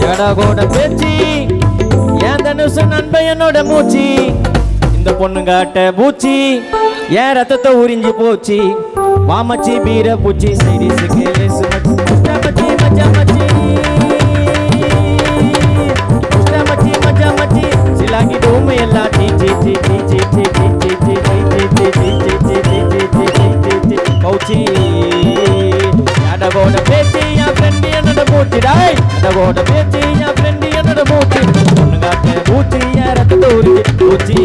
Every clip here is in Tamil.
கடகோட பேச்சு என் தனுசு நண்பன் என்னோட மூச்சு இந்த பொண்ணுங்காட்ட பூச்சி என் ரத்தத்தை உறிஞ்சி போச்சு வாமச்சி பீர பூச்சி சைடிஸு கேலேசு மச்சி மச்சா மச்சி மச்சி மச்சா மச்சி சிலாங்கி டூமு எல்லாம் டீ டீ டீ டீ டீ டீ டீ டீ டீ டீ டீ டீ கௌச்சி கடகோட பேச்சு என் ஃப்ரெண்டு என்னோட மூச்சு டாய் கடகோட பேச்சு என் ஃப்ரெண்டு என்னோட மூச்சு பொண்ணுங்காட்ட பூச்சி என் ரத்தத்தை உறிஞ்சி பூச்சி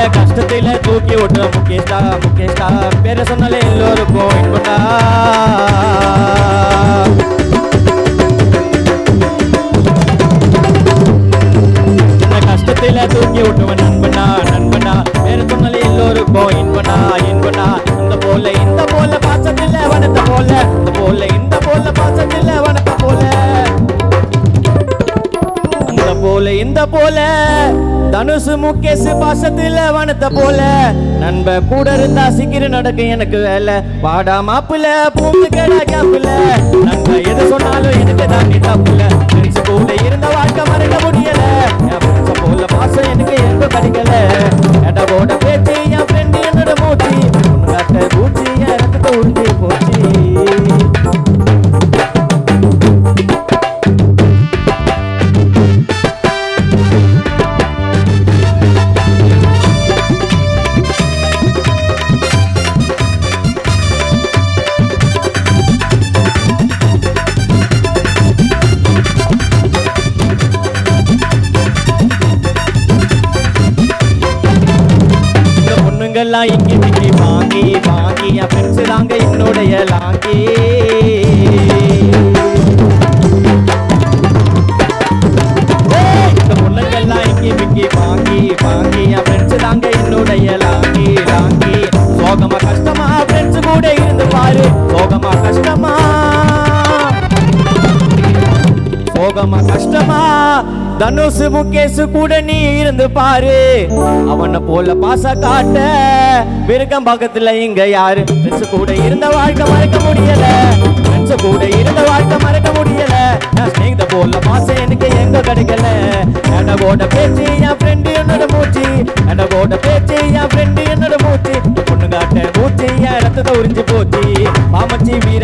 கஷ்டத்தில தூக்கி விட்டுற முகேஷ்டா பேர சொன்னாலே எல்லோருக்கும் இன்பட்டா கஷ்டத்தில தூக்கி விட்டுவன் நண்பனா பேர சொன்னாலே எல்லோருக்கும் இன்பனா இந்த போல பாசத்தில வனத்த போல இந்த போல பாசத்தில வனத்த போல தனுசு முகேஷ் பாசத்துல வனத்த போல நண்ப கூட இருந்தா சீக்கிரம் நடக்கும் எனக்கு வேலை வாடா மாப்புல பூந்து கேடா கேப்புல நண்ப எது சொன்னாலும் எனக்கு தாண்டி தப்புல ஃப்ரெண்ட்ஸ் கூட இருந்த வாழ்க்கை மறக்க முடியல என் ஃப்ரெண்ட்ஸ போல பாசம் எனக்கு எங்க கிடைக்கல எடவோட பேச்சு என் ஃப்ரெண்டு என்னோட மூச்சு உன்னட்ட பூச்சி என் ரத்தத்தை உறிஞ்சி போச்சு இங்கி வாங்கி என் ஃப்ரெண்ட்ஸ் தாங்க என்னுடைய லாங்கி இந்த பொண்ணுங்கெல்லாம் இங்கி வாங்கி என் ஃப்ரெண்ட்ஸ் தாங்க என்னுடைய லாங்கி சோகமா கஷ்டமா ஃப்ரெண்ட்ஸ் கூட இருந்து பாரு சோகமா கஷ்டமா தனுசு முகேஷ் கூட நீ இருந்து பாரு அவனை போல பாச காட்ட விருக்கம் பக்கத்துல இங்க யாரு ஃப்ரெண்ட்ஸ் கூட இருந்த வாழ்க்கை மறக்க முடியல நான் ஸ்நேகித போல பாசம் எனக்கு எங்க கிடைக்கல எனவோட பேச்சு என் ஃப்ரெண்டு என்னோட மூச்சு பொண்ணு காட்ட மூச்சு என் ரத்தத்தை உறிஞ்சு போச்சு மாமச்சி வீர